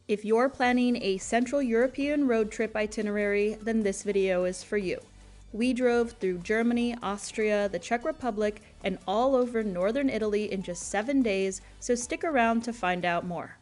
If you're planning a Central European road trip itinerary, then this video is for you. We drove through Germany, Austria, the Czech Republic, and all over northern Italy in just 7 days, so stick around to find out more.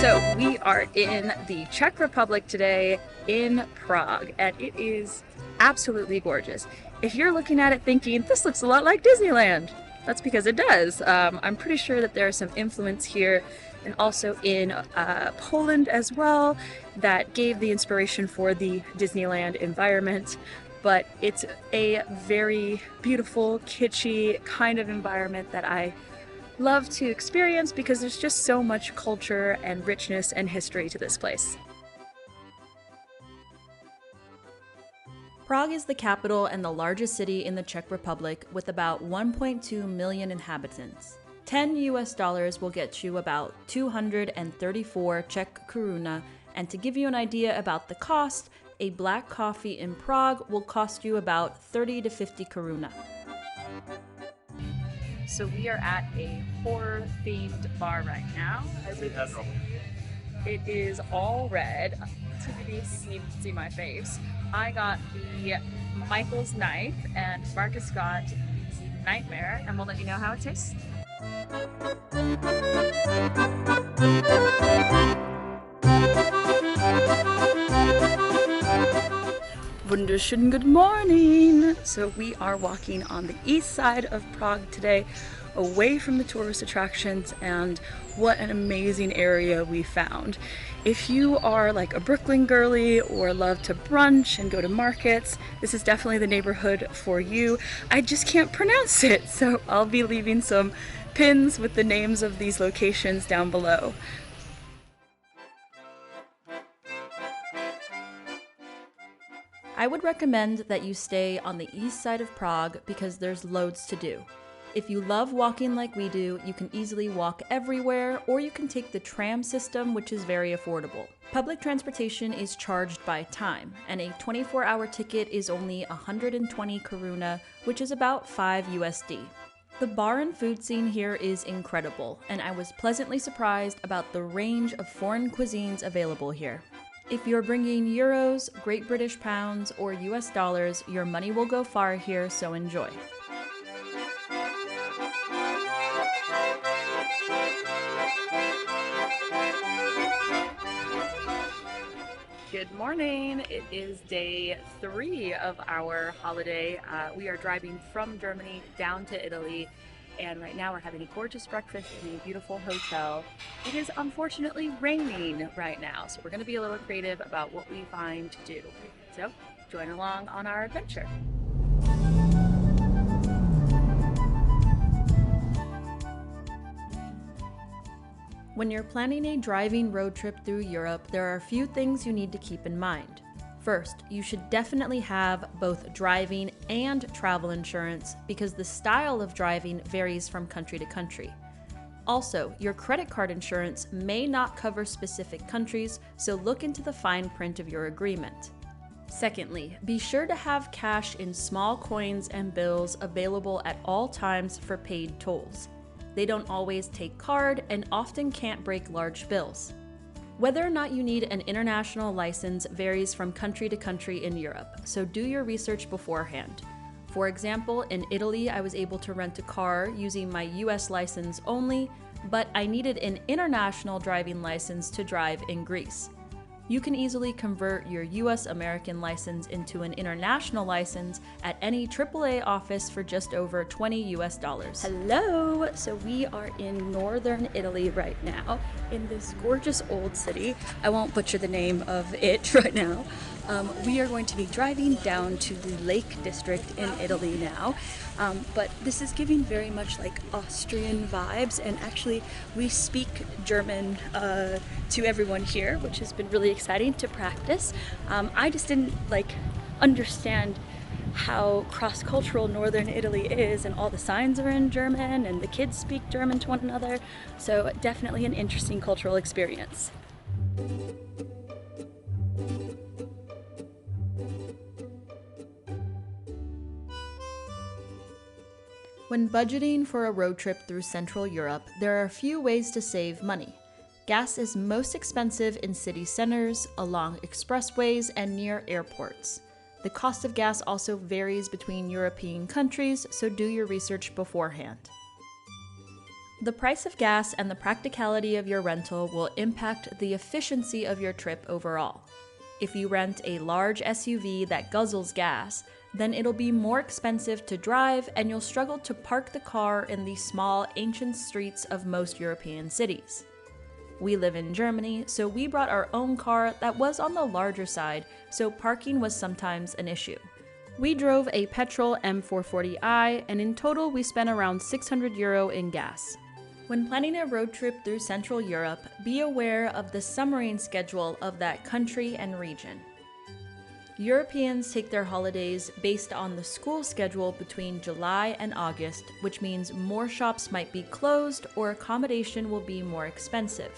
So we are in the Czech Republic today in Prague, and it is absolutely gorgeous. If you're looking at it thinking, this looks a lot like Disneyland, that's because it does. I'm pretty sure that there's some influence here and also in Poland as well that gave the inspiration for the Disneyland environment. But it's a very beautiful, kitschy kind of environment that I love to experience because there's just so much culture and richness and history to this place. Prague is the capital and the largest city in the Czech Republic with about 1.2 million inhabitants. $10 will get you about 234 Czech koruna, and to give you an idea about the cost, a black coffee in Prague will cost you about 30 to 50 koruna. So we are at a horror-themed bar right now. As you can see, it is all red. Tiffany can see my face. I got the Michael's Knife, and Marcus got the Nightmare, and we'll let you know how it tastes. Wunderschönen good morning! So we are walking on the east side of Prague today, away from the tourist attractions, and what an amazing area we found. If you are like a Brooklyn girly or love to brunch and go to markets, this is definitely the neighborhood for you. I just can't pronounce it, so I'll be leaving some pins with the names of these locations down below. I would recommend that you stay on the east side of Prague because there's loads to do. If you love walking like we do, you can easily walk everywhere, or you can take the tram system, which is very affordable. Public transportation is charged by time, and a 24-hour ticket is only 120 koruna, which is about 5 USD. The bar and food scene here is incredible, and I was pleasantly surprised about the range of foreign cuisines available here. If you're bringing euros, Great British pounds, or US dollars, your money will go far here, so enjoy. Good morning. It is day 3 of our holiday. We are driving from Germany down to Italy, and right now we're having a gorgeous breakfast in a beautiful hotel. It is unfortunately raining right now, so we're going to be a little creative about what we find to do. So join along on our adventure. When you're planning a driving road trip through Europe, there are a few things you need to keep in mind. First, you should definitely have both driving and travel insurance because the style of driving varies from country to country. Also, your credit card insurance may not cover specific countries, so look into the fine print of your agreement. Secondly, be sure to have cash in small coins and bills available at all times for paid tolls. They don't always take card and often can't break large bills. Whether or not you need an international license varies from country to country in Europe, so do your research beforehand. For example, in Italy, I was able to rent a car using my US license only, but I needed an international driving license to drive in Greece. You can easily convert your US American license into an international license at any AAA office for just over $20 US. Hello! So we are in northern Italy right now, in this gorgeous old city. I won't butcher the name of it right now. We are going to be driving down to the Lake District in Italy now, but this is giving very much like Austrian vibes, and actually we speak German to everyone here, which has been really exciting to practice. I just didn't understand how cross-cultural northern Italy is, and all the signs are in German and the kids speak German to one another. So definitely an interesting cultural experience. When budgeting for a road trip through Central Europe, there are a few ways to save money. Gas is most expensive in city centers, along expressways, and near airports. The cost of gas also varies between European countries, so do your research beforehand. The price of gas and the practicality of your rental will impact the efficiency of your trip overall. If you rent a large SUV that guzzles gas, then it'll be more expensive to drive and you'll struggle to park the car in the small, ancient streets of most European cities. We live in Germany, so we brought our own car that was on the larger side, so parking was sometimes an issue. We drove a petrol M440i, and in total we spent around €600 in gas. When planning a road trip through Central Europe, be aware of the summering schedule of that country and region. Europeans take their holidays based on the school schedule between July and August, which means more shops might be closed or accommodation will be more expensive.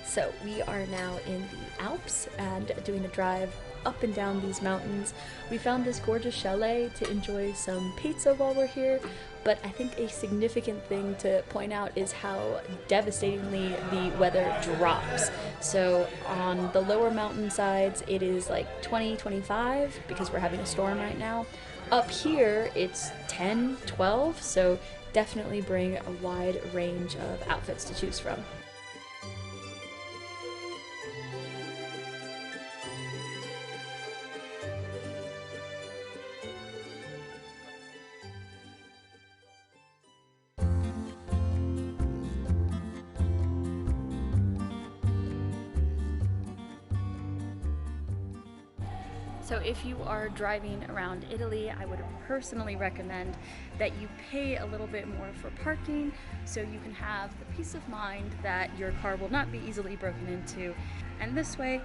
So we are now in the Alps and doing a drive up and down these mountains. We found this gorgeous chalet to enjoy some pizza while we're here, but I think a significant thing to point out is how devastatingly the weather drops. So on the lower mountain sides, it is like 20, 25 because we're having a storm right now. Up here, it's 10, 12, so definitely bring a wide range of outfits to choose from. So if you are driving around Italy, I would personally recommend that you pay a little bit more for parking so you can have the peace of mind that your car will not be easily broken into. And this way,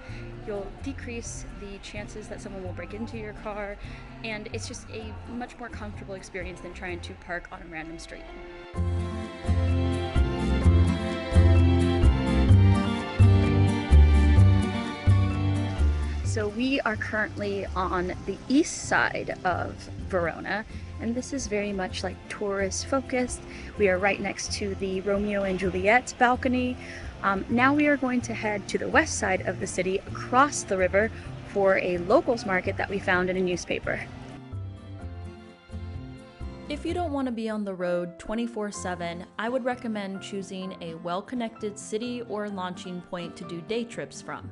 you'll decrease the chances that someone will break into your car, and it's just a much more comfortable experience than trying to park on a random street. So we are currently on the east side of Verona, and this is very much like tourist focused. We are right next to the Romeo and Juliet balcony. Now we are going to head to the west side of the city across the river for a locals market that we found in a newspaper. If you don't want to be on the road 24/7, I would recommend choosing a well-connected city or launching point to do day trips from.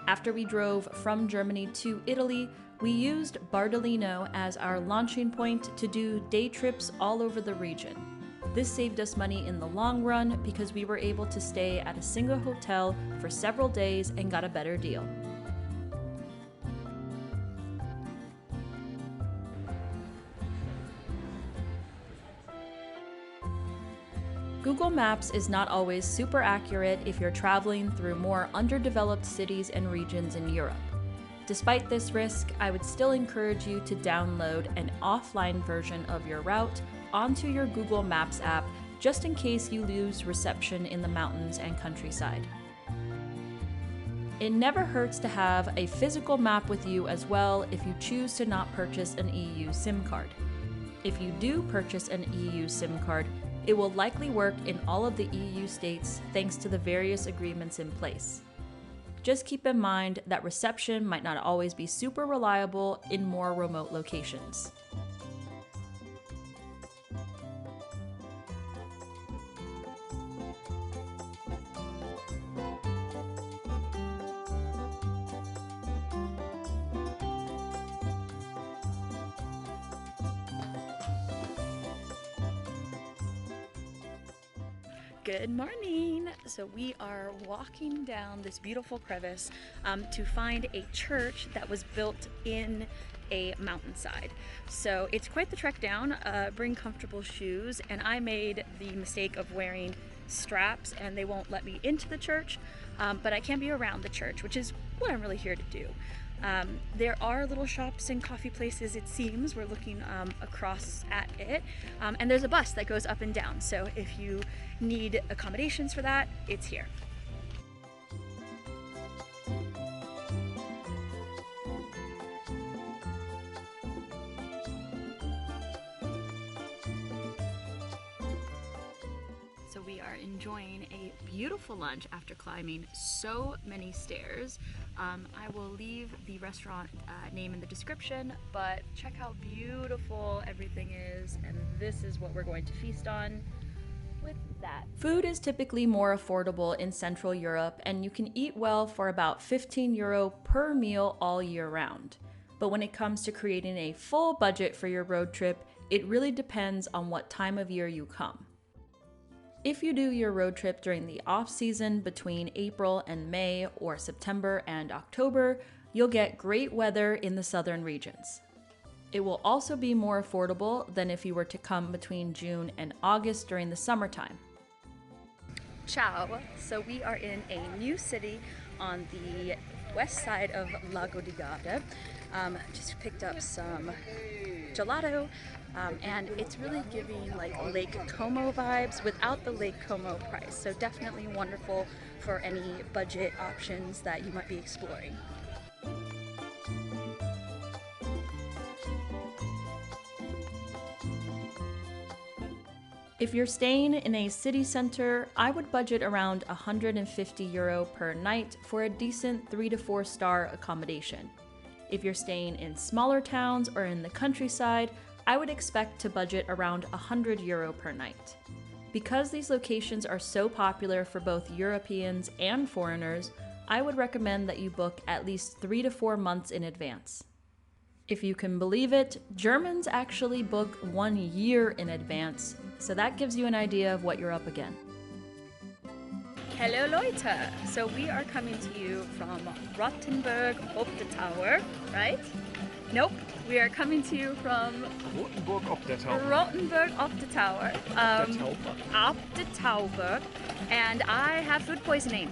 After we drove from Germany to Italy, we used Bardolino as our launching point to do day trips all over the region. This saved us money in the long run because we were able to stay at a single hotel for several days and got a better deal. Google Maps is not always super accurate if you're traveling through more underdeveloped cities and regions in Europe. Despite this risk, I would still encourage you to download an offline version of your route onto your Google Maps app just in case you lose reception in the mountains and countryside. It never hurts to have a physical map with you as well if you choose to not purchase an EU SIM card. If you do purchase an EU SIM card, it will likely work in all of the EU states thanks to the various agreements in place. Just keep in mind that reception might not always be super reliable in more remote locations. Good morning! So we are walking down this beautiful crevice to find a church that was built in a mountainside. So it's quite the trek down. Bring comfortable shoes, and I made the mistake of wearing straps and they won't let me into the church, but I can be around the church, which is what I'm really here to do. There are little shops and coffee places, it seems. We're looking across at it, and there's a bus that goes up and down, so if you need accommodations for that, it's here. So we are enjoying a beautiful lunch after climbing so many stairs. I will leave the restaurant name in the description, but check how beautiful everything is, and this is what we're going to feast on with that. Food is typically more affordable in Central Europe, and you can eat well for about €15 per meal all year round. But when it comes to creating a full budget for your road trip, it really depends on what time of year you come. If you do your road trip during the off-season between April and May or September and October, you'll get great weather in the southern regions. It will also be more affordable than if you were to come between June and August during the summertime. Ciao! So we are in a new city on the west side of Lago di Garda. Just picked up some gelato, and it's really giving like Lake Como vibes without the Lake Como price. So definitely wonderful for any budget options that you might be exploring. If you're staying in a city center, I would budget around €150 per night for a decent 3 to 4 star accommodation. If you're staying in smaller towns or in the countryside, I would expect to budget around €100 per night. Because these locations are so popular for both Europeans and foreigners, I would recommend that you book at least 3 to 4 months in advance. If you can believe it, Germans actually book 1 year in advance, so that gives you an idea of what you're up against. Hello Leute! So we are coming to you from Rottenburg ob der Tower, right? Nope, we are coming to you from Rottenburg ob der Tower. Rottenburg ob der Tower. Ob der Tower. And I have food poisoning.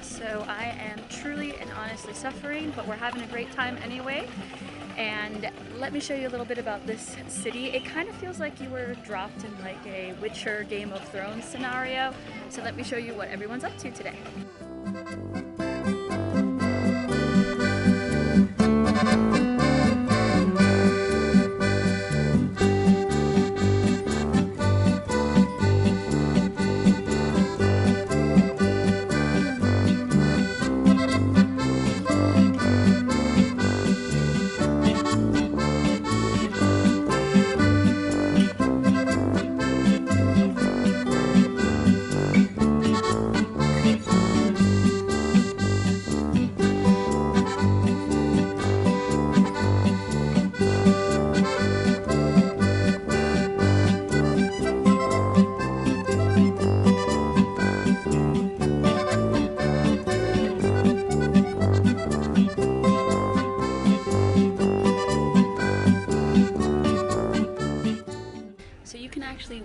So I am truly and honestly suffering, but we're having a great time anyway. And let me show you a little bit about this city. It kind of feels like you were dropped in like a Witcher Game of Thrones scenario. So let me show you what everyone's up to today.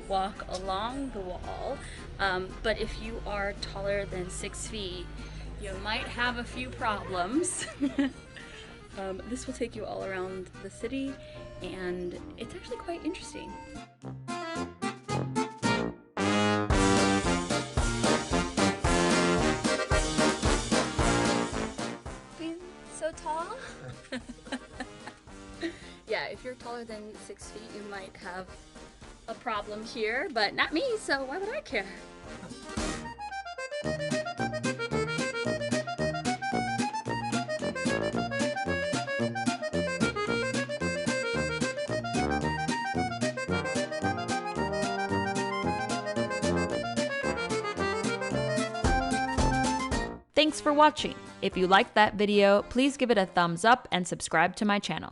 Walk along the wall, but if you are taller than 6 feet, you might have a few problems. This will take you all around the city, and it's actually quite interesting. Being so tall? Yeah, if you're taller than 6 feet, you might have a problem here, but not me, so why would I care? Thanks for watching. If you liked that video, please give it a thumbs up and subscribe to my channel.